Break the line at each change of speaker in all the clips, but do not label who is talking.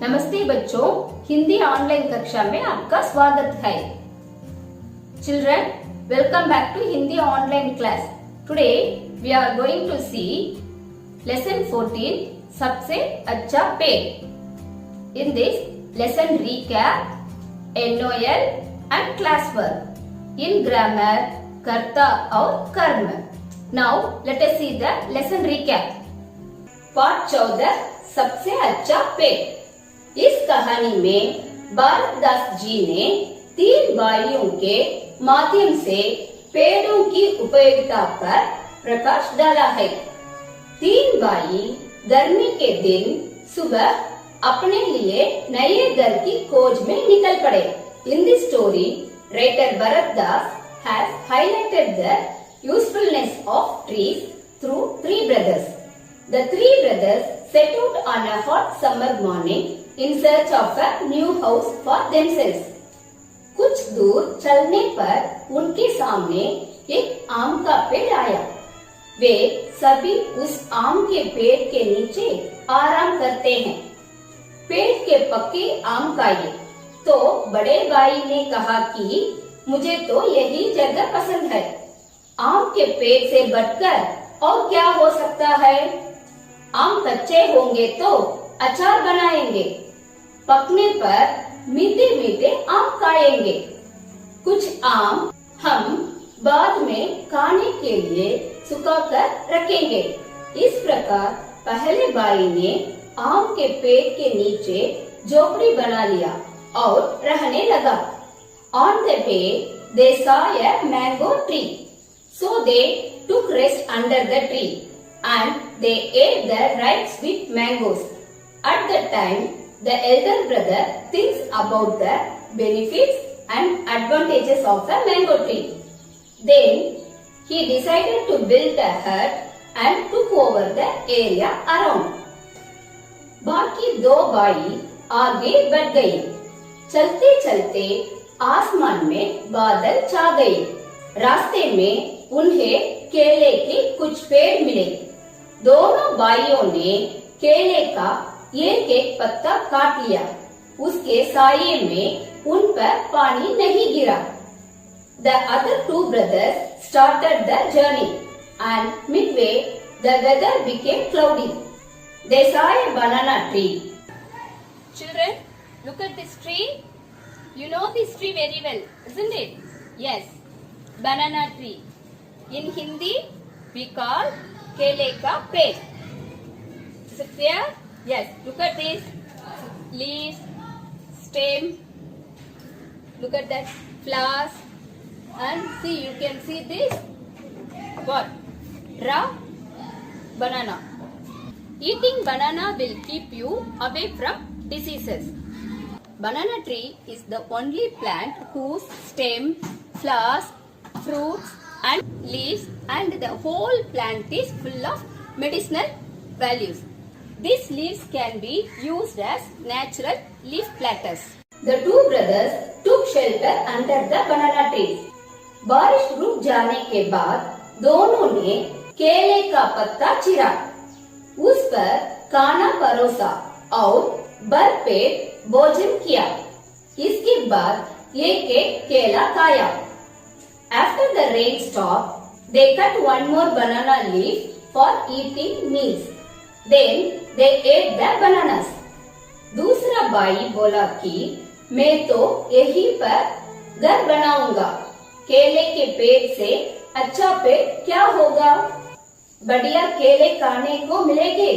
नमस्ते बच्चों, हिंदी ऑनलाइन कक्षा में आपका स्वागत है। Children, welcome back to Hindi online class. Today we are going to see lesson 14 सबसे अच्छा पेड़. In this lesson recap, NOL and classwork. In grammar, कर्ता और कर्म. Now let us see the lesson recap. पाठ 14 सबसे अच्छा पेड़. इस कहानी में भारतदास जी ने 3 भाइयों के माध्यम से पेड़ों की उपयोगिता पर प्रकाश डाला है। 3 भाई गर्मी के दिन सुबह अपने लिए नए घर की खोज में निकल पड़े। In this story, writer Bharatdas has highlighted the usefulness of trees through 3 brothers. The 3 brothers set out on a hot summer morning in search of a new house for themselves. कुछ दूर चलने पर उनके सामने एक आम का पेड़ आया। वे सभी उस आम के पेड़ के नीचे आराम करते हैं। पेड़ के पके आम खाइए। तो बड़े भाई ने कहा कि मुझे तो यही जगह पसंद है। आम के पेड़ से बढ़कर और क्या हो सकता है? आम कच्चे होंगे तो अचार बनाएंगे, पकने पर मीठे मीठे आम खाएंगे। कुछ आम हम बाद में खाने के लिए सुखाकर रखेंगे। इस प्रकार पहले भाई ने आम के पेड़ के नीचे झोपड़ी बना लिया और रहने लगा। On the way, they saw a mango tree, so they took rest under the tree, and they ate the ripe sweet mangoes. At that time, the elder brother thinks about the benefits and advantages of a mango tree. Then he decided to build a hut and took over the area around. बाकी 2 भाई आगे बढ़ गए। चलते चलते आसमान में बादल छा गए। रास्ते में उन्हें केले के कुछ पेड़ मिले। दोनों भाइयों ने केले का एक एक पत्ता काट लिया। उसके साये में उन पर पानी नहीं गिरा। The other 2 brothers started the journey, and midway the weather became cloudy. They saw a banana tree. Children, look at this tree. You know this tree very well, isn't it? Yes, banana tree. In Hindi, we call केले का पेड़. Is it clear? Yes, look at this leaves, stem, look at that flowers, and see, you can see this what? Raw banana. Eating banana will keep you away from diseases. Banana tree is the only plant whose stem, flowers, fruits and leaves and the whole plant is full of medicinal values. These leaves can be used as natural leaf platters. The 2 brothers took shelter under the banana tree. बारिश रुक जाने के बाद दोनों ने केले का पत्ता चीरा, उस पर खाना परोसा और भरपेट भोजन किया। इसके बाद एक एक केला खाया। After the rain stopped, they cut one more banana leaf for eating meals. Then they ate the bananas. दूसरा भाई बोला कि मैं तो यहीं पर घर बनाऊंगा। केले के पेड़ से अच्छा पेड़ क्या होगा? बढ़िया केले खाने को मिलेंगे।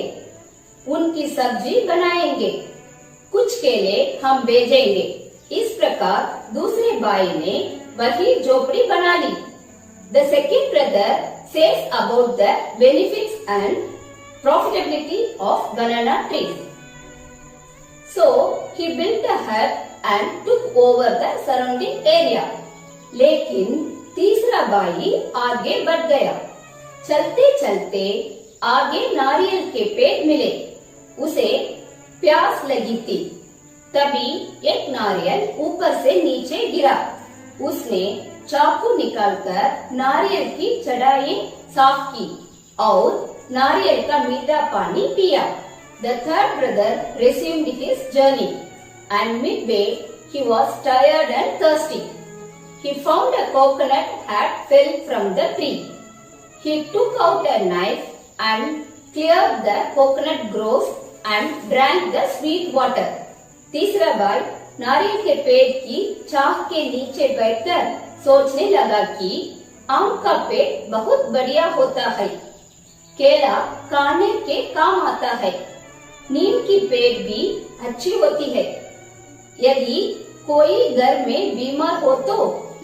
उनकी सब्जी बनाएंगे। कुछ केले हम बेचेंगे। इस प्रकार दूसरे भाई ने वही झोपड़ी बना ली। The second brother says about the benefits and profitability of banana trees. So he built a hut and took over the surrounding area. लेकिन तीसरा भाई आगे बढ़ गया। चलते चलते आगे नारियल के पेड़ मिले। उसे प्यास लगी थी। तभी एक नारियल ऊपर से नीचे गिरा। उसने चाकू निकालकर नारियल की चढ़ाई साफ की और नारियल का मीठा पानी पिया। The third brother resumed his journey, and midway he was tired and thirsty. He found a coconut had fell from the tree. He took out a knife and cleared the coconut groves and drank the sweet water. तीसरा भाई नारियल के पेड़ की छाह के नीचे बैठकर सोचने लगा कि आम का पेड़ बहुत बढ़िया होता है, केला खाने के काम आता है, नीम की पेड़ भी अच्छी होती है। यदि कोई घर में बीमार हो तो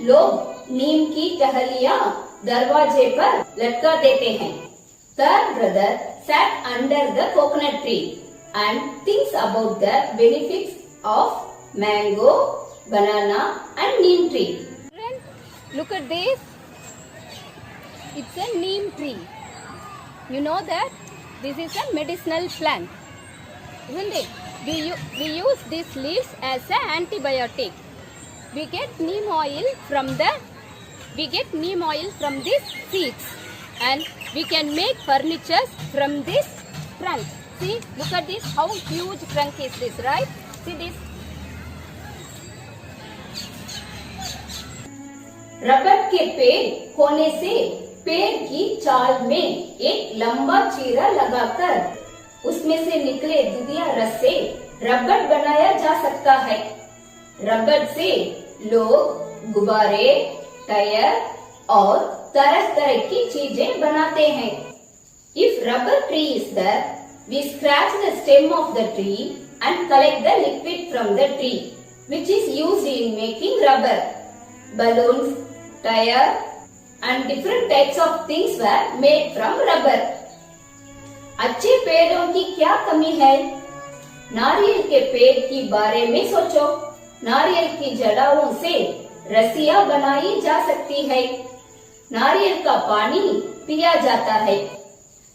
लोग नीम की टहलियां दरवाजे पर लटका देते हैं। Third brother sat under the coconut tree and thinks about the benefits of mango, banana and neem tree. Look at this. It's a neem tree. You know that this is a medicinal plant, isn't it? We use these leaves as an antibiotic. We get neem oil from these seeds, and we can make furniture from this trunk. See, look at this, how huge trunk is this, right? See this. Rubber के पेड़ होने से पेड़ की चाल में एक लंबा चीरा लगाकर उसमें से निकले दुधिया रस से रबर बनाया जा सकता है। रबर से लोग गुब्बारे, टायर और तरह तरह की चीजें बनाते हैं। If rubber tree is there, we scratch the stem of the tree and collect the liquid from the tree, which is used in making rubber. Balloons, tire and different types of things were made from rubber. अच्छे पेड़ों की क्या कमी है? नारियल के पेड़ की बारे में सोचो। नारियल की जड़ों से रस्सियां बनाई जा सकती है। नारियल का पानी पिया जाता है,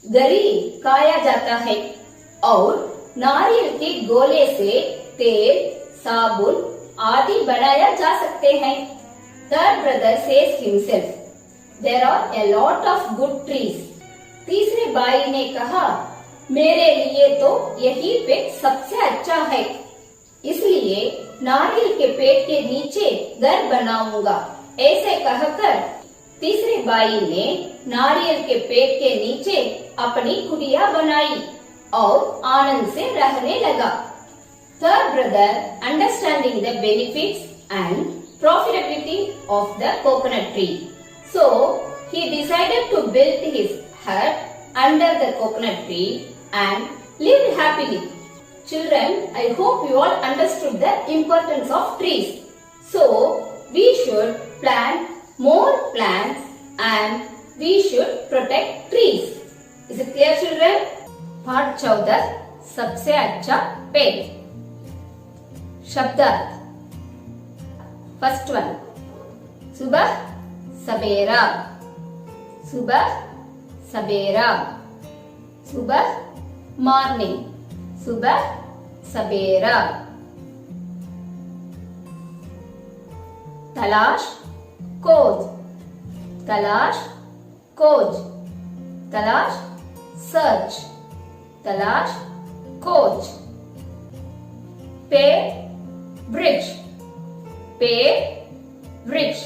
गरी खाया जाता है और नारियल के गोले से तेल, साबुन आदि बनाया जा सकते हैं। Third brother says himself, there are a lot of good trees. तीसरे भाई ने कहा, मेरे लिए तो यही पेड़ सबसे अच्छा है, इसलिए नारियल के पेड़ के नीचे घर बनाऊंगा। ऐसे कहकर तीसरे भाई ने नारियल के पेड़ के नीचे अपनी कुटिया बनाई और आनंद से रहने लगा। Third brother, understanding the benefits and profitability of the coconut tree, so he decided to build his hut under the coconut tree and lived happily. Children, I hope you all understood the importance of trees. So we should plant more plants and we should protect trees. Is it clear, children? पाठ 14 सबसे अच्छा पेड़। शब्दार्थ। First one, सुबह सवेरा, सुबह सवेरा, सुबह morning, सुबह सवेरा। तलाश खोज, तलाश खोज, तलाश सर्च, तलाश खोज। पेड़ वृक्ष, पेड़ वृक्ष,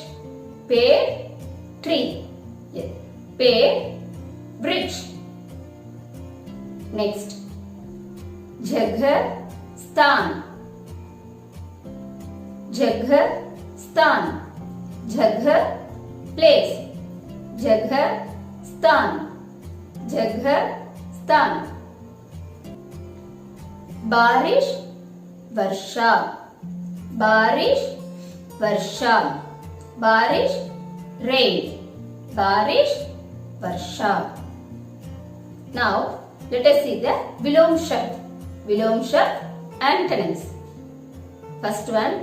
पेड़ ट्री, पेड़ वृक्ष। नेक्स्ट, जगह स्थान, जगह स्थान, जगह प्लेस, जगह स्थान, जगह स्थान। बारिश वर्षा, बारिश वर्षा, बारिश रेन, बारिश वर्षा। Now let us see the विलोम शब्द, विलोम शब्द antonyms. First one,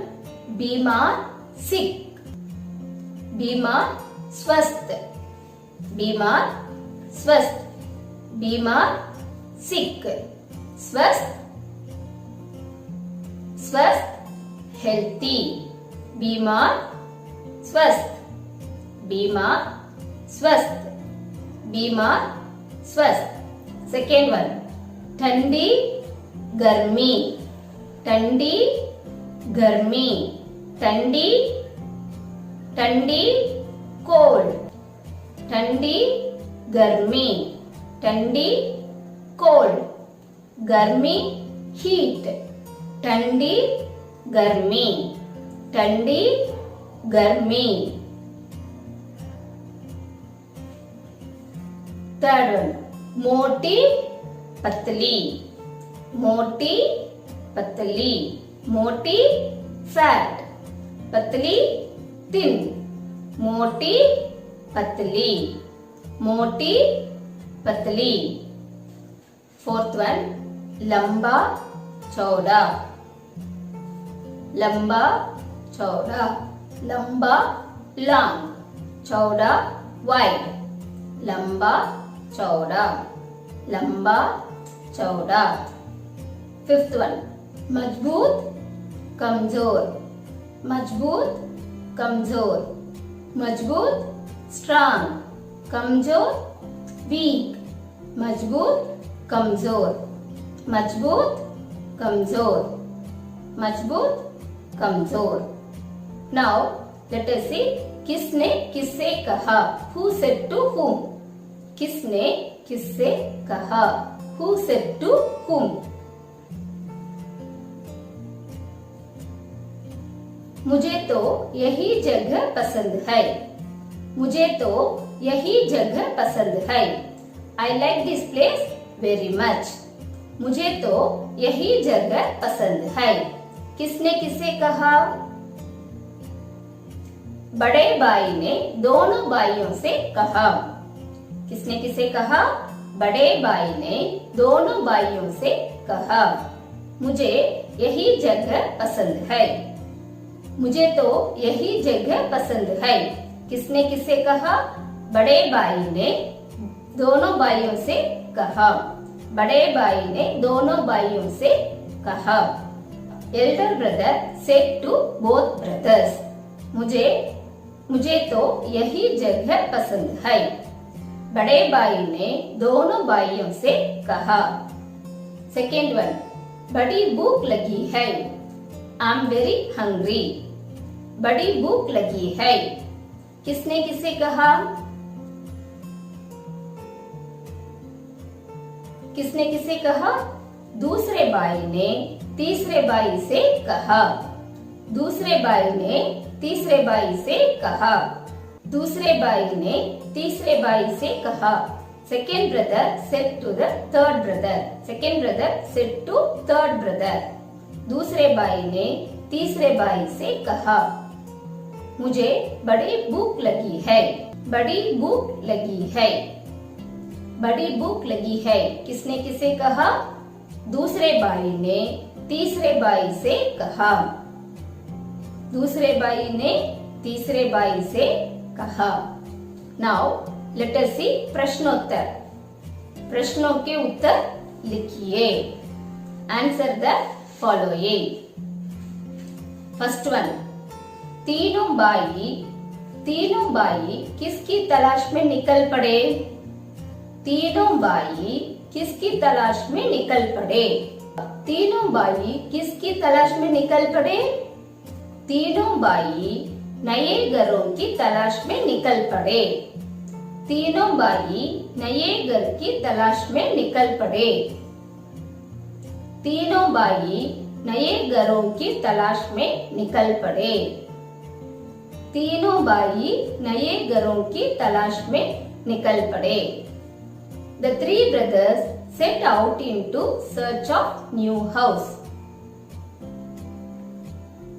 बीमार sick, बीमार स्वस्थ, बीमार स्वस्थ, बीमार sick, स्वस्थ, स्वस्थ healthy, बीमार स्वस्थ, बीमार स्वस्थ, बीमार स्वस्थ। सेकेंड वन, ठंडी गर्मी, ठंडी गर्मी, ठंडी ठंडी कोल्ड, ठंडी गर्मी, ठंडी कोल्ड, गर्मी हीट, ठंडी गर्मी, ठंडी गर्मी। थर्ड वन, मोटी पतली, मोटी पतली, मोटी फैट, पतली थिन, मोटी पतली, मोटी पतली। फोर्थ वन, लंबा चौड़ा, लंबा चौड़ा, लंबा लॉन्ग, चौड़ा वाइड, लंबा चौड़ा, लंबा चौड़ा। फिफ्थ वन, मजबूत कमजोर, मजबूत कमजोर, मजबूत स्ट्रांग, कमजोर वीक, मजबूत कमजोर, मजबूत कमजोर, मजबूत कमजोर। नाउ लेट अस सी, किसने किससे कहा, हु सेड टू whom, किसने किससे कहा, हु सेड टू whom। मुझे तो यही जगह पसंद है, मुझे तो यही जगह पसंद है, I like this place very much, मुझे तो यही जगह पसंद है। किसने किसे कहा, बड़े भाई ने दोनों भाइयों से कहा, किसने किसे कहा, बड़े भाई ने दोनों भाइयों से कहा, मुझे यही जगह पसंद है, मुझे तो यही जगह पसंद है। किसने किसे कहा, बड़े भाई ने दोनों भाइयों से कहा, बड़े भाई ने दोनों भाइयों से कहा। Elder brother said to both brothers, मुझे तो यही जगह पसंद है, बड़े भाई ने दोनों भाइयों से कहा। सेकेंड वन, बड़ी भूख लगी है, आई एम वेरी हंग्री, बड़ी भूख लगी है। किसने किसे कहा, किसने किसे कहा, दूसरे भाई ने तीसरे भाई से कहा, दूसरे भाई ने तीसरे भाई से कहा, दूसरे भाई ने तीसरे भाई से कहा। Second brother said to the third brother, second brother said to third brother, दूसरे भाई ने तीसरे भाई से कहा, मुझे बड़ी भूख लगी है, बड़ी भूख लगी है, बड़ी भूख लगी है। किसने किसे कहा, दूसरे भाई ने तीसरे भाई से कहा, दूसरे भाई ने तीसरे भाई से कहा। नाउ लेट अस सी प्रश्नोत्तर, प्रश्नों के उत्तर लिखिए। Answer the following. First one, तीनों भाई किसकी तलाश में निकल पड़े, तीनों भाई किसकी तलाश में निकल पड़े, तीनों भाई किसकी तलाश में निकल पड़े, तीनों भाई नए घरों की तलाश में निकल पड़े, तीनों भाई नए घर की तलाश में निकल पड़े, तीनों भाई नए घरों की तलाश में निकल पड़े, तीनों भाई नए घरों की तलाश में निकल पड़े। The three brothers set out into search of new house.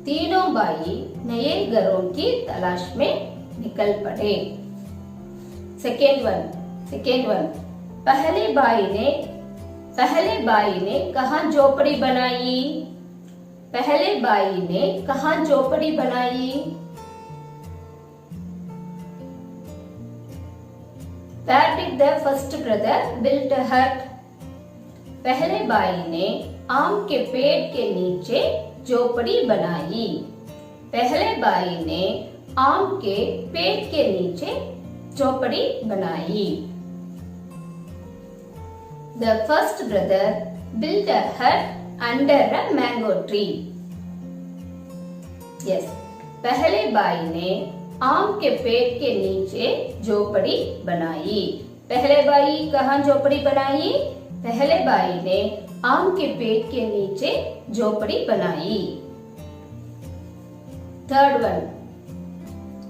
तीनों भाई नए घरों की तलाश में निकल पड़े। सेकेंड वन, पहले भाई ने कहाँ झोपड़ी बनाई, पहले भाई ने कहाँ झोपड़ी बनाई, Where did the first brother build a hut? पहले भाई ने आम के पेड़ के नीचे झोपड़ी बनाई, पहले भाई ने आम के पेड़ के नीचे झोपड़ी बनाई। The first brother built a hut under a mango tree. Yes. पहले भाई ने आम के पेड़ के नीचे झोपड़ी बनाई. पहले भाई कहाँ झोपड़ी बनाई? पहले भाई ने आम के पेड़ के नीचे झोपड़ी बनाई. थर्ड वन,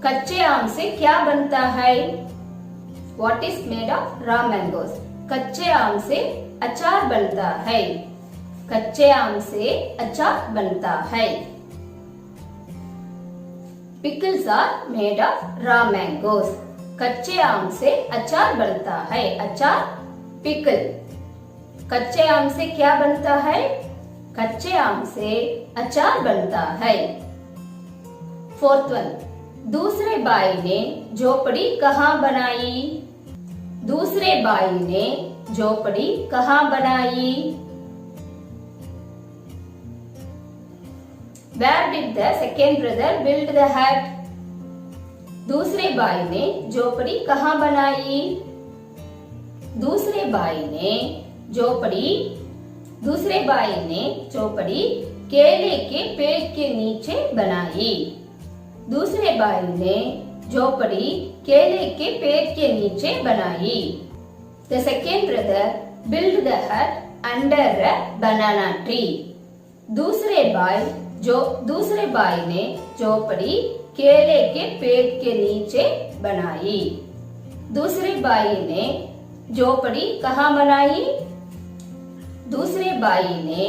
कच्चे आम से क्या बनता है? What is made of raw mangoes? कच्चे आम से अचार बनता है. कच्चे आम से अचार बनता है. Pickles are made of raw mangoes. कच्चे आम से अचार बनता है. अचार पिकल. कच्चे आम से क्या बनता है? कच्चे आम से अचार बनता है. फोर्थ वन, दूसरे भाई ने झोपड़ी कहाँ बनाई? दूसरे भाई ने झोपड़ी कहाँ बनाई? Where did the second brother build the hut? दूसरे भाई ने झोपड़ी कहाँ बनाई? दूसरे भाई ने झोपड़ी केले के पेड़ के नीचे बनाई. दूसरे भाई ने झोपड़ी केले के पेड़ के नीचे बनाई. The second brother built the hut under a banana tree. दूसरे भाई ने झोपड़ी केले के पेड़ के नीचे बनाई. दूसरे भाई ने झोपड़ी कहाँ बनाई? दूसरे भाई ने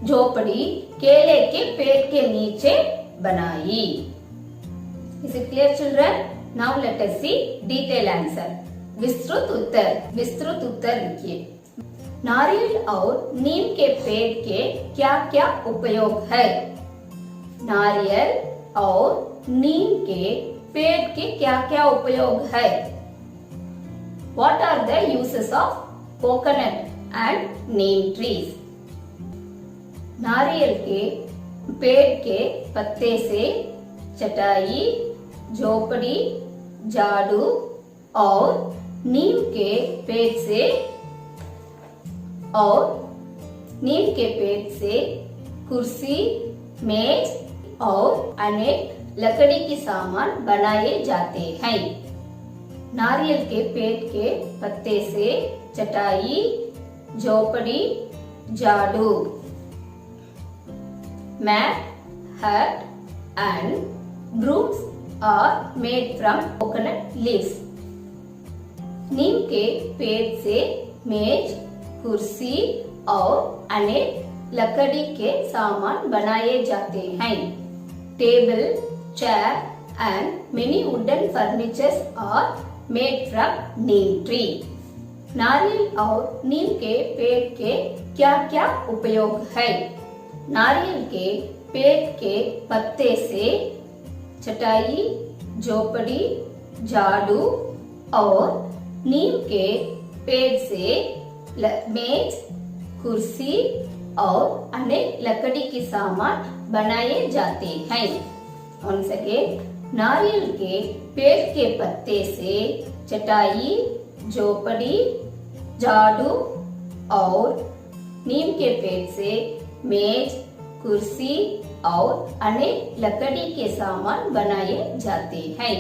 झोपड़ी केले के पेड़ के नीचे बनाई. Is it clear, children? Now let us see detailed answer. विस्तृत उत्तर लिखिए. नारियल और नीम के पेड़ के क्या क्या उपयोग है? नारियल और नीम के पेड़ के क्या क्या उपयोग है? What are the uses of coconut and neem trees? नारियल के पेड़ के पत्ते से चटाई, झोपड़ी, झाड़ू और नीम के पेड़ से कुर्सी, मेज और अनेक लकड़ी के सामान बनाए जाते हैं. नारियल के पेड़ के पत्ते से चटाई, झोपड़ी, झाड़ू, मैट, हट and brooms are made from coconut leaves. नीम के पेड़ से मेज, कुर्सी और अनेक लकड़ी के सामान बनाए जाते हैं. Table, chair and many wooden furnitures are made from neem tree. नारियल और नीम के पेड़ के क्या क्या उपयोग है? नारियल के पेड़ के पत्ते से चटाई, झोपड़ी, झाड़ू और नीम के पेड़ से मेज, कुर्सी और अनेक लकड़ी के सामान बनाए जाते हैं. Once again, नारियल के पेड़ के पत्ते से चटाई, झोपड़ी, झाड़ू और नीम के पेड़ से मेज, कुर्सी और अनेक लकड़ी के सामान बनाए जाते हैं.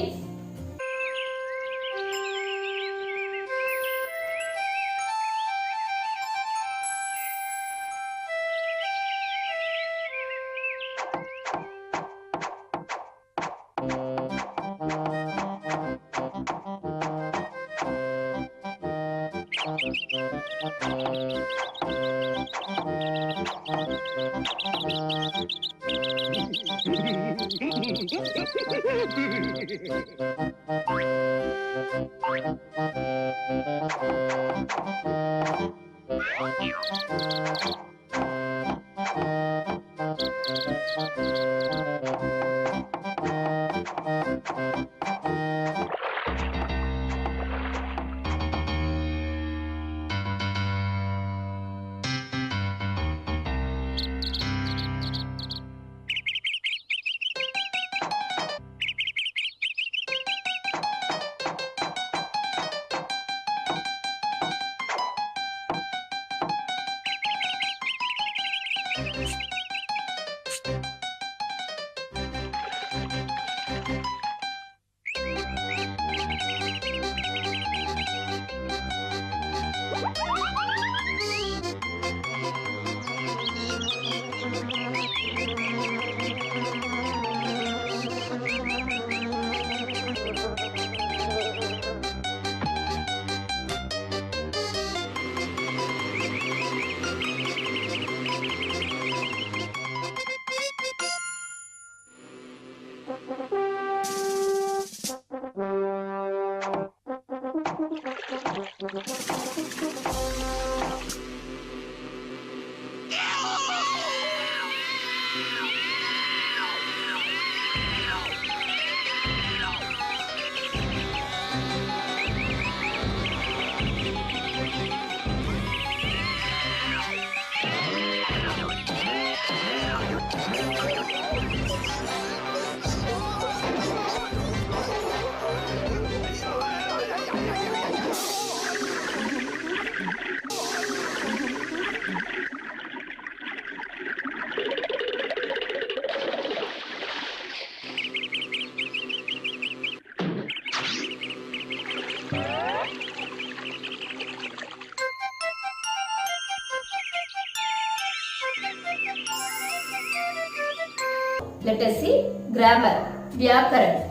Let us see grammar, Vyakaran.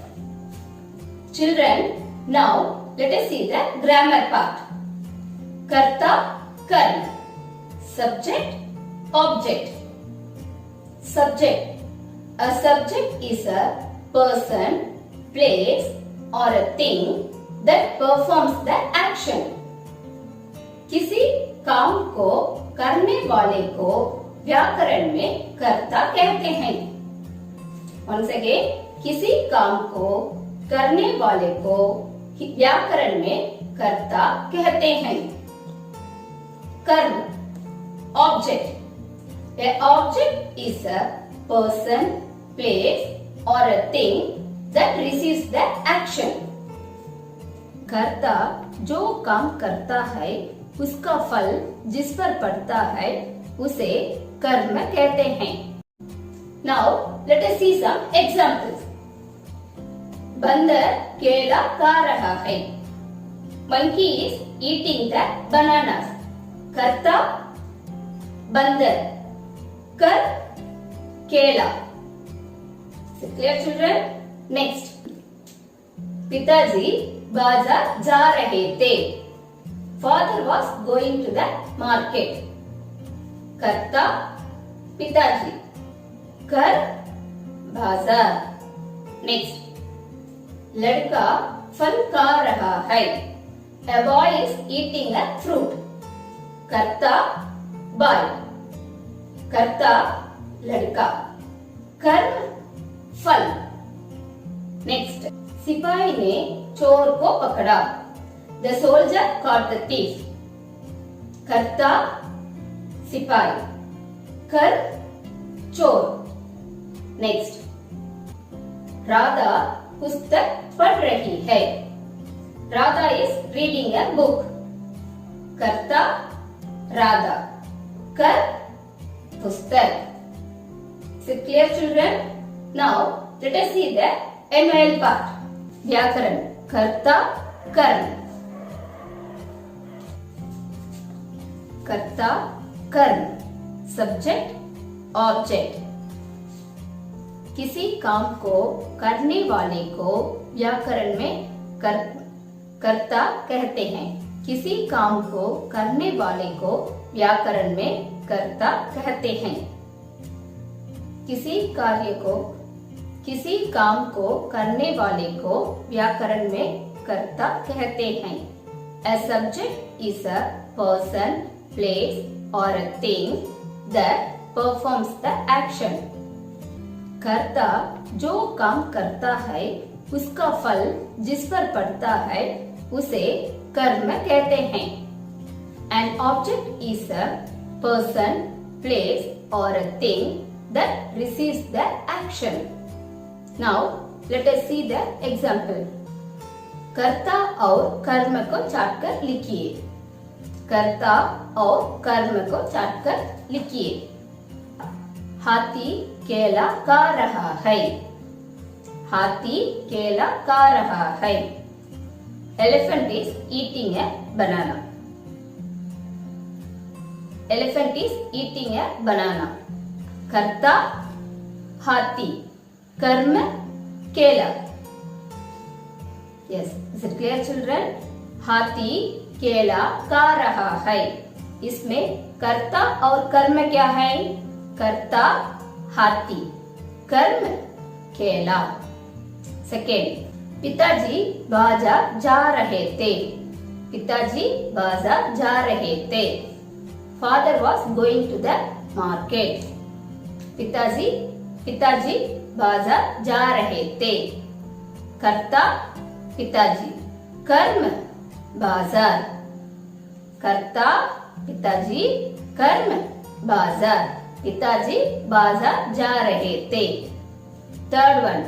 Children, now let us see the grammar part. Karta, karm. Subject, object. Subject. A subject is a person, place or a thing that performs the action. किसी काम को करने वाले को व्याकरण में कर्ता कहते हैं. Once again, किसी काम को करने वाले को व्याकरण में कर्ता कहते हैं. कर्म, object. A object is a person, place or a thing that receives the action. कर्ता जो काम करता है उसका फल जिस पर पड़ता है उसे कर्म कहते हैं. Now let us see some examples. बंदर केला खा रहा है. Monkey is eating the bananas. कर्ता बंदर, कर केला. Is it clear, children? Next. पिताजी बाजार जा रहे थे. Father was going to the market. कर्ता पिताजी, कर बाजार. Next. लड़का फल खा रहा है. A boy is eating a fruit. कर्ता boy, कर्ता लड़का, कर्म फल. Next. सिपाही ने चोर को पकड़ा. The soldier caught the thief. कर्ता सिपाही, कर चोर. Next. राधा पुस्तक पढ़ रही है. Radha is reading a book. कर्ता राधा, कर पुस्तक. Is it clear, children? Now let us see the ML part. व्याकरण, कर्ता कर्म. कर्ता कर्म, सब्जेक्ट ऑब्जेक्ट. किसी काम को करने वाले को व्याकरण में कर्ता कहते हैं. किसी काम को करने वाले को व्याकरण में कर्ता कहते हैं. किसी कार्य को, किसी काम को करने वाले को व्याकरण में कर्ता कहते हैं. A subject is a person, place or a thing that performs the action. कर्ता जो काम करता है उसका फल जिस पर पड़ता है उसे कर्म कहते हैं. An object is a person, place or a thing that receives the action. Now let us see the example. कर्ता और कर्म को चाटकर लिखिए. कर्ता और कर्म को चाटकर लिखिए. हाथी केला खा रहा है. हाथी केला खा रहा है. Elephant is eating a banana. Elephant is eating a banana. कर्ता हाथी, कर्म केला. Yes, is it clear children? हाथी केला खा रहा है. इसमें कर्ता और कर्म क्या है? कर्ता हाथी, कर्म केला. सेकेंड, पिताजी बाजार जा रहे थे. पिताजी बाजार जा रहे थे. Father was going to the market. पिताजी बाजार जा रहे थे. कर्ता पिताजी, कर्म बाजार. कर्ता पिताजी, कर्म बाजार. पिताजी बाजार जा रहे थे. थर्ड वन,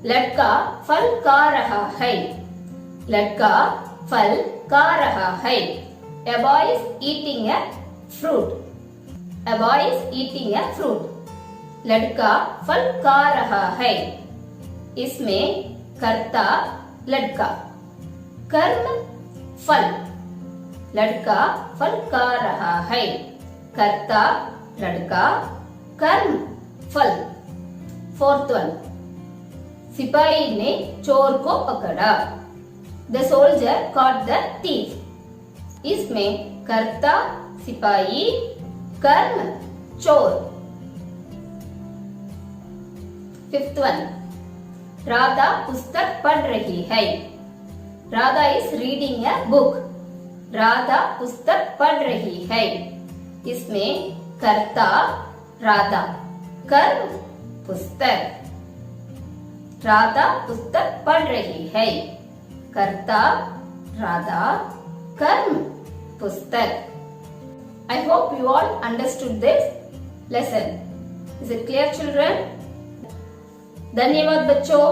लड़का फल खा रहा है. लड़का फल खा रहा है. A boy is eating a fruit. A boy is eating a fruit. लड़का फल खा रहा है. इसमें कर्ता लड़का, कर्म फल. लड़का फल खा रहा है. कर्ता लड़का, कर्म फल. फोर्थ वन, सिपाही ने चोर को पकड़ा. The soldier caught the thief. इसमें कर्ता सिपाही, कर्म चोर. फिफ्थ वन, राधा पुस्तक पढ़ रही है. Radha is reading a book. Radha पुस्तक पढ़ रही है. इसमें कर्ता राधा, कर्म पुस्तक. राधा पुस्तक पढ़ रही है. कर्ता राधा, कर्म पुस्तक. I hope you all understood this lesson. Is it clear children? धन्यवाद बच्चों.